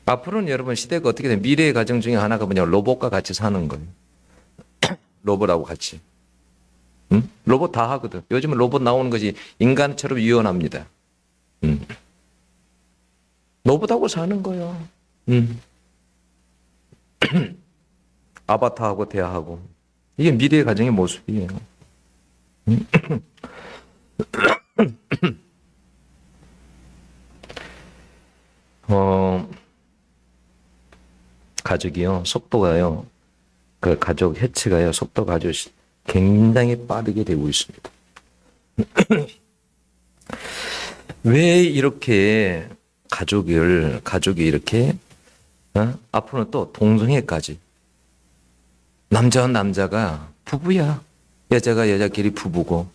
앞으로는 여러분 시대가 어떻게 되면 미래의 가정 중에 하나가 로봇과 같이 사는 거예요. 로봇하고 같이. 응? 로봇 다 하거든. 요즘은 로봇 나오는 것이 인간처럼 유연합니다. 로봇하고 사는 거예요. 아바타하고 대화하고. 이게 미래의 가정의 모습이에요. 가족이요, 속도가요, 그 가족 해체가요, 속도가 아주 굉장히 빠르게 되고 있습니다. 왜 이렇게 가족이 이렇게, 앞으로는 또 동성애까지. 남자와 남자가 부부야. 여자가 여자끼리 부부고.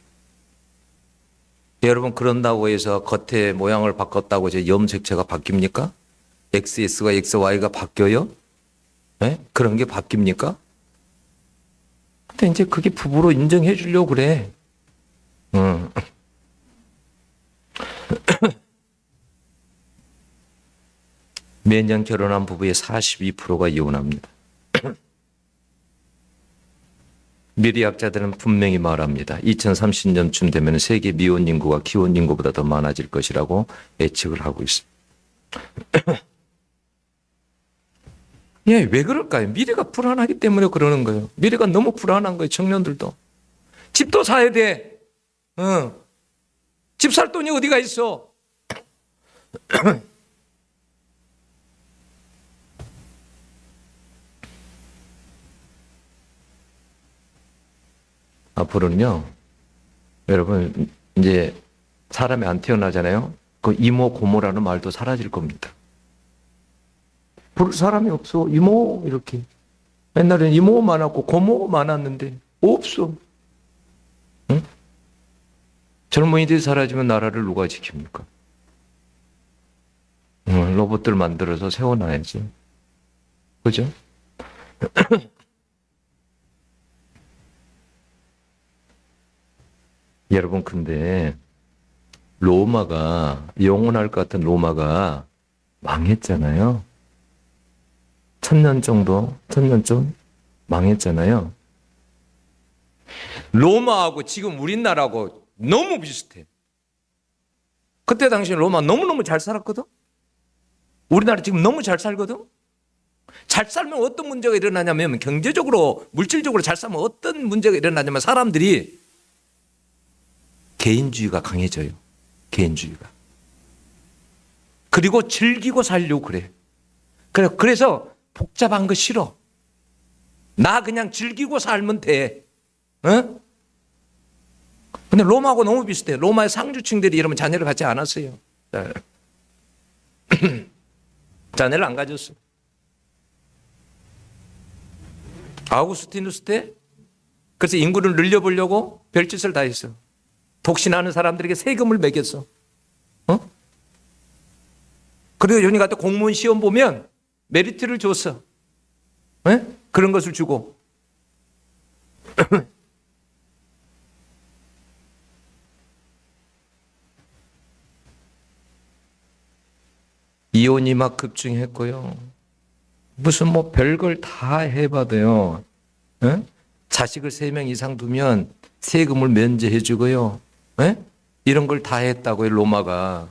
여러분, 그런다고 해서 겉에 모양을 바꿨다고 이제 염색체가 바뀝니까? XS가 XY가 바뀌어요? 네? 그런 게 바뀝니까? 근데 이제 그게 부부로 인정해 주려고 그래. 매년 결혼한 부부의 42%가 이혼합니다. 미래학자들은 분명히 말합니다. 2030년쯤 되면 세계 미혼 인구가 기혼 인구보다 더 많아질 것이라고 예측을 하고 있습니다. 예, 왜 그럴까요? 미래가 불안하기 때문에 그러는 거예요. 미래가 너무 불안한 거예요, 청년들도. 집도 사야 돼. 집 살 돈이 어디가 있어? 앞으로는요, 여러분, 이제 사람이 안 태어나잖아요? 그 이모, 고모라는 말도 사라질 겁니다. 부를 사람이 없어. 이모, 이렇게. 옛날에는 이모 많았고, 고모 많았는데, 없어. 응? 젊은이들이 사라지면 나라를 누가 지킵니까? 로봇들 만들어서 세워놔야지. 그죠? 여러분, 근데 로마가, 영원할 것 같은 로마가 망했잖아요. 1000년쯤 망했잖아요. 로마하고 지금 우리나라하고 너무 비슷해. 그때 당시 로마 너무너무 잘 살았거든? 우리나라 지금 너무 잘 살거든? 잘 살면 어떤 문제가 일어나냐면, 경제적으로, 물질적으로 잘 살면 어떤 문제가 일어나냐면, 사람들이 개인주의가 강해져요. 개인주의가. 그리고 즐기고 살려고 그래. 그래서 복잡한 거 싫어. 나 그냥 즐기고 살면 돼. 어? 근데 로마하고 너무 비슷해. 로마의 상주층들이 여러분 자녀를 갖지 않았어요. 자녀를 안 가졌어. 아우구스티누스 때 그래서 인구를 늘려보려고 별짓을 다 했어. 독신하는 사람들에게 세금을 매겼어. 어? 그리고 여기 갔다 공무원 시험 보면 메리트를 줬어. 에? 그런 것을 주고. 이혼이 막 급증했고요. 무슨 뭐 별걸 다 해봐도요. 에? 자식을 3명 이상 두면 세금을 면제해 주고요. 에? 이런 걸 다 했다고요, 로마가.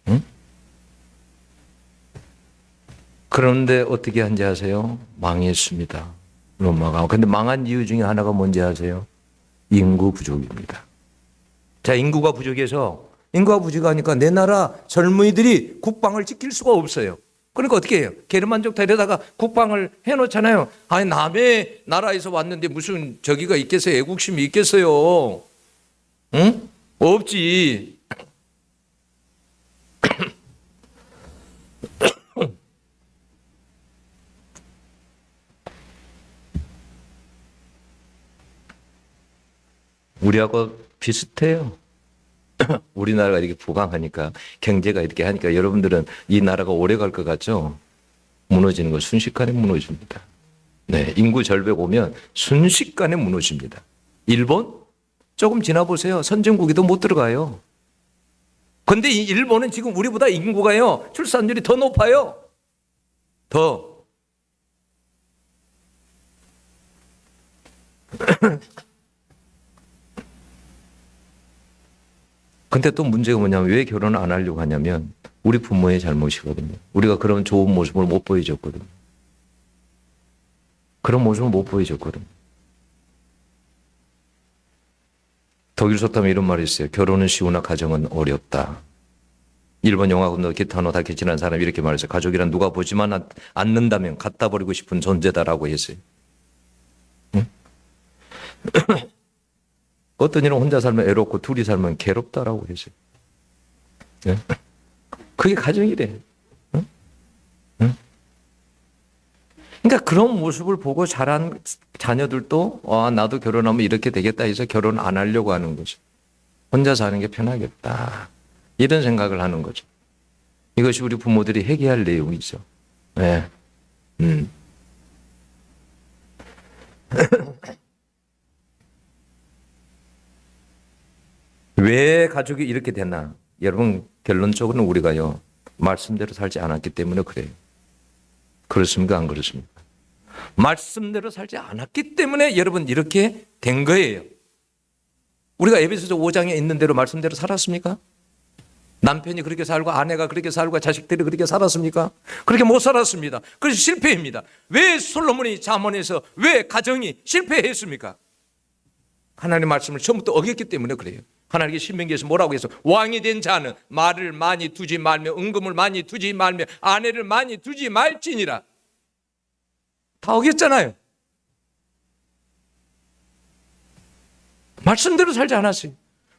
응? 그런데 어떻게 한지 아세요? 망했습니다. 로마가. 근데 망한 이유 중에 하나가 뭔지 아세요? 인구 부족입니다. 자, 인구가 부족하니까 내 나라 젊은이들이 국방을 지킬 수가 없어요. 그러니까 어떻게 해요? 게르만족 데려다가 국방을 해놓잖아요. 아니, 남의 나라에서 왔는데 무슨 저기가 있겠어요? 애국심이 있겠어요? 응? 없지. 우리하고 비슷해요. 우리나라가 이렇게 부강하니까 경제가 이렇게 하니까 여러분들은 이 나라가 오래 갈 것 같죠? 무너지는 거 순식간에 무너집니다. 네, 인구 절벽 오면 순식간에 무너집니다. 일본? 조금 지나보세요. 선진국에도 못 들어가요. 근데 이 일본은 지금 우리보다 인구가요, 출산율이 더 높아요. 더. 근데 또 문제가 뭐냐면 왜 결혼을 안 하려고 하냐면 우리 부모의 잘못이거든요. 우리가 그런 좋은 모습을 못 보여줬거든요. 그런 모습을 못 보여줬거든요. 독일 속담에 이런 말이 있어요. 결혼은 쉬우나 가정은 어렵다. 일본 영화군도 기타노 다케치라는 사람이 이렇게 말했어요. 가족이란 누가 보지만 않는다면 갖다 버리고 싶은 존재다라고 했어요. 응? 어떤 일은 혼자 살면 애롭고 둘이 살면 괴롭다라고 했어요. 네? 그게 가정이래. 응? 응? 그러니까 그런 모습을 보고 자란 자녀들도 나도 결혼하면 이렇게 되겠다 해서 결혼 안 하려고 하는 거죠. 혼자 사는 게 편하겠다. 이런 생각을 하는 거죠. 이것이 우리 부모들이 회개할 내용이죠. 네. 왜 가족이 이렇게 됐나? 여러분, 결론적으로는 우리가요, 말씀대로 살지 않았기 때문에 그래요. 그렇습니까? 안 그렇습니까? 말씀대로 살지 않았기 때문에 여러분 이렇게 된 거예요. 우리가 에베소서 5장에 있는 대로 말씀대로 살았습니까? 남편이 그렇게 살고 아내가 그렇게 살고 자식들이 그렇게 살았습니까? 그렇게 못 살았습니다. 그래서 실패입니다. 왜 솔로몬이 잠언에서 왜 가정이 실패했습니까? 하나님의 말씀을 처음부터 어겼기 때문에 그래요. 하나님께 신명기에서 뭐라고 해서 왕이 된 자는 말을 많이 두지 말며 은금을 많이 두지 말며 아내를 많이 두지 말지니라. 다 어겼잖아요. 말씀대로 살지 않았어요.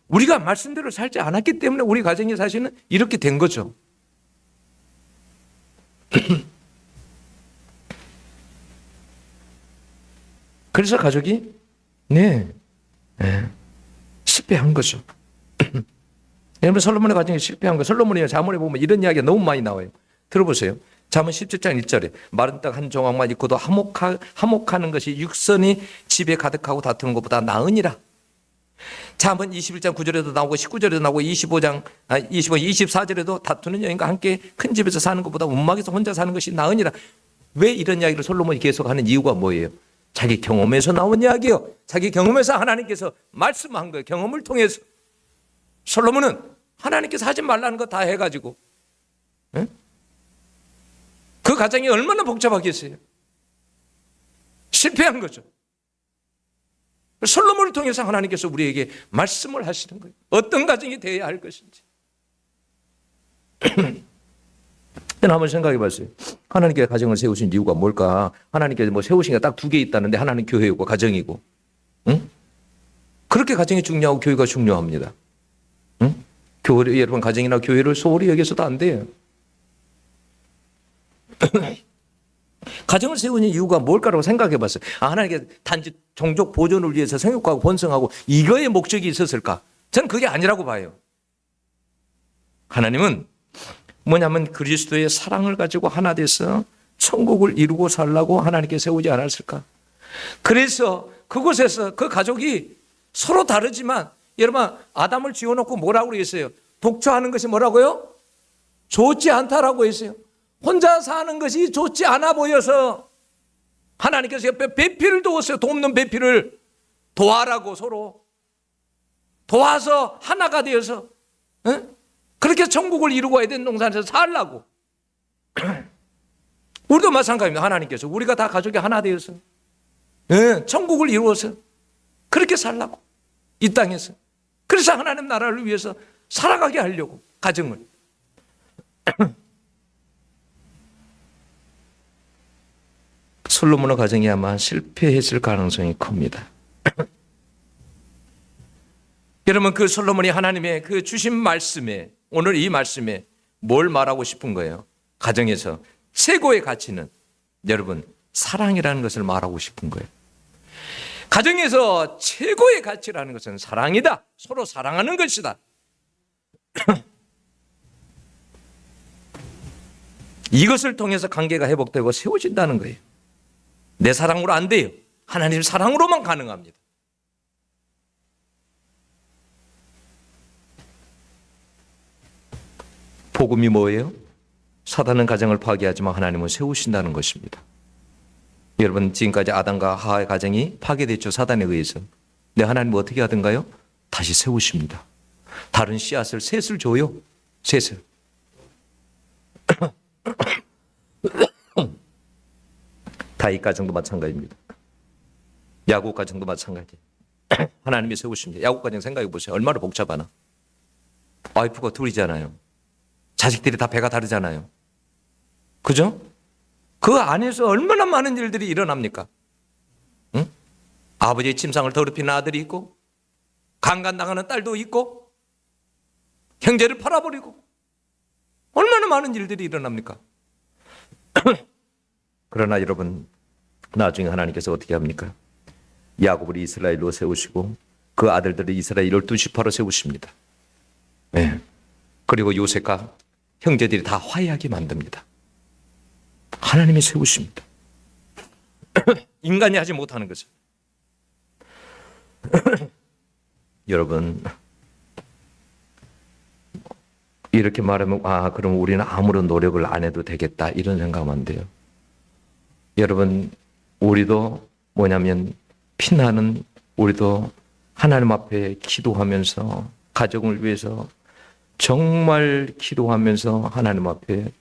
우리가 말씀대로 살지 않았기 때문에 우리 가정이 사실은 이렇게 된 거죠. 그래서 가족이 실패한 거죠. 여러분 솔로몬의 가정이 실패한 거. 솔로몬이 잠언에 보면 이런 이야기가 너무 많이 나와요. 들어보세요. 잠언 17장 1절에 마른 떡 한 조각만 있고도 화목하는 것이 육선이 집에 가득하고 다투는 것보다 나으니라. 잠언 21장 9절에도 나오고 19절에도 나오고 24절에도 다투는 여인과 함께 큰 집에서 사는 것보다 움막에서 혼자 사는 것이 나으니라. 왜 이런 이야기를 솔로몬이 계속하는 이유가 뭐예요? 자기 경험에서 나온 이야기예요. 자기 경험에서 하나님께서 말씀한 거예요. 경험을 통해서. 솔로몬은 하나님께서 하지 말라는 거 다 해가지고 그 가정이 얼마나 복잡하겠어요. 실패한 거죠. 솔로몬을 통해서 하나님께서 우리에게 말씀을 하시는 거예요. 어떤 가정이 되어야 할 것인지. 한번 생각해 봤어요. 하나님께서 가정을 세우신 이유가 뭘까? 하나님께서 뭐 세우신 게 딱 두 개 있다는데 하나는 교회이고 가정이고, 응? 그렇게 가정이 중요하고 교회가 중요합니다. 응? 교회, 여러분 가정이나 교회를 소홀히 여겨서도 안 돼요. 가정을 세우는 이유가 뭘까라고 생각해 봤어요. 하나님께서 단지 종족 보존을 위해서 생육하고 번성하고 이거의 목적이 있었을까? 저는 그게 아니라고 봐요. 하나님은 뭐냐면 그리스도의 사랑을 가지고 하나 돼서 천국을 이루고 살라고 하나님께 세우지 않았을까? 그래서 그곳에서 그 가족이 서로 다르지만 여러분 아담을 지어놓고 뭐라고 그랬어요? 독처하는 것이 뭐라고요? 좋지 않다라고 했어요. 혼자 사는 것이 좋지 않아 보여서 하나님께서 옆에 배필을 두었어요. 돕는 배필을 도와라고 서로 도와서 하나가 되어서 응? 그렇게 천국을 이루고 에덴 동산에서 살라고. 우리도 마찬가지입니다. 하나님께서 우리가 다 가족이 하나 되어서 천국을 이루어서 그렇게 살라고 이 땅에서. 그래서 하나님 나라를 위해서 살아가게 하려고 가정을. 솔로몬의 가정이 아마 실패했을 가능성이 큽니다. 여러분 그 솔로몬이 하나님의 그 주신 말씀에 오늘 이 말씀에 뭘 말하고 싶은 거예요? 가정에서 최고의 가치는 여러분 사랑이라는 것을 말하고 싶은 거예요. 가정에서 최고의 가치라는 것은 사랑이다. 서로 사랑하는 것이다. 이것을 통해서 관계가 회복되고 세워진다는 거예요. 내 사랑으로 안 돼요. 하나님 사랑으로만 가능합니다. 복음이 뭐예요? 사단은 가정을 파괴하지만 하나님은 세우신다는 것입니다. 여러분 지금까지 아담과 하와의 가정이 파괴됐죠. 사단에 의해서. 근데 하나님은 어떻게 하던가요? 다시 세우십니다. 다른 씨앗을 셋을 줘요. 셋을. 다윗 가정도 마찬가지입니다. 야곱 가정도 마찬가지. 하나님이 세우십니다. 야곱 가정 생각해 보세요. 얼마나 복잡하나. 와이프가 둘이잖아요. 자식들이 다 배가 다르잖아요. 그죠? 그 안에서 얼마나 많은 일들이 일어납니까? 응? 아버지의 침상을 더럽히는 아들이 있고 강간당하는 딸도 있고 형제를 팔아버리고 얼마나 많은 일들이 일어납니까? 그러나 여러분 나중에 하나님께서 어떻게 합니까? 야곱을 이스라엘로 세우시고 그 아들들을 이스라엘 12지파로 세우십니다. 네. 그리고 요셉과 형제들이 다 화해하게 만듭니다. 하나님이 세우십니다. 인간이 하지 못하는 것을. 여러분 이렇게 말하면 그럼 우리는 아무런 노력을 안 해도 되겠다 이런 생각하면 안 돼요. 여러분 우리도 뭐냐면 피나는 우리도 하나님 앞에 기도하면서 가정을 위해서 정말 기도하면서 하나님 앞에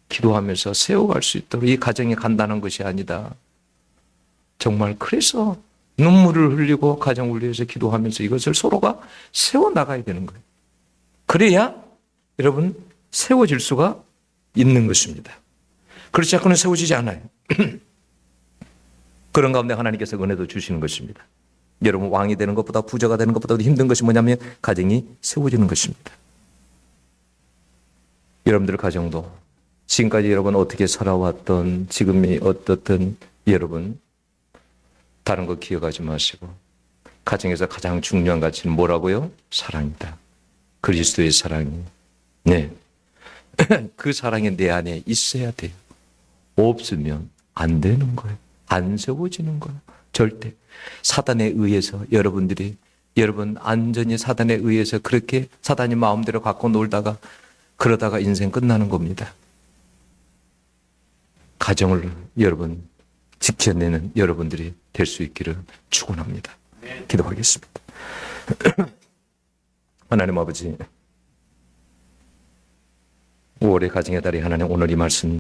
기도하면서 세워갈 수 있도록 이 가정이 간단한 것이 아니다. 정말 그래서 눈물을 흘리고 가정을 위해서 기도하면서 이것을 서로가 세워나가야 되는 거예요. 그래야 여러분 세워질 수가 있는 것입니다. 그렇지 않고는 세워지지 않아요. 그런 가운데 하나님께서 은혜도 주시는 것입니다. 여러분 왕이 되는 것보다 부자가 되는 것보다 힘든 것이 뭐냐면 가정이 세워지는 것입니다. 여러분들 가정도 지금까지 여러분 어떻게 살아왔던 지금이 어떻든 여러분 다른 거 기억하지 마시고 가정에서 가장 중요한 가치는 뭐라고요? 사랑이다. 그리스도의 사랑이. 네. 그 사랑이 내 안에 있어야 돼요. 없으면 안 되는 거예요. 안 세워지는 거예요. 절대. 사단에 의해서 여러분 안전히 사단에 의해서 그렇게 사단이 마음대로 갖고 놀다가 그러다가 인생 끝나는 겁니다. 가정을 여러분 지켜내는 여러분들이 될 수 있기를 축원합니다. 기도하겠습니다. 하나님 아버지 5월의 가정의 달이 하나님 오늘 이 말씀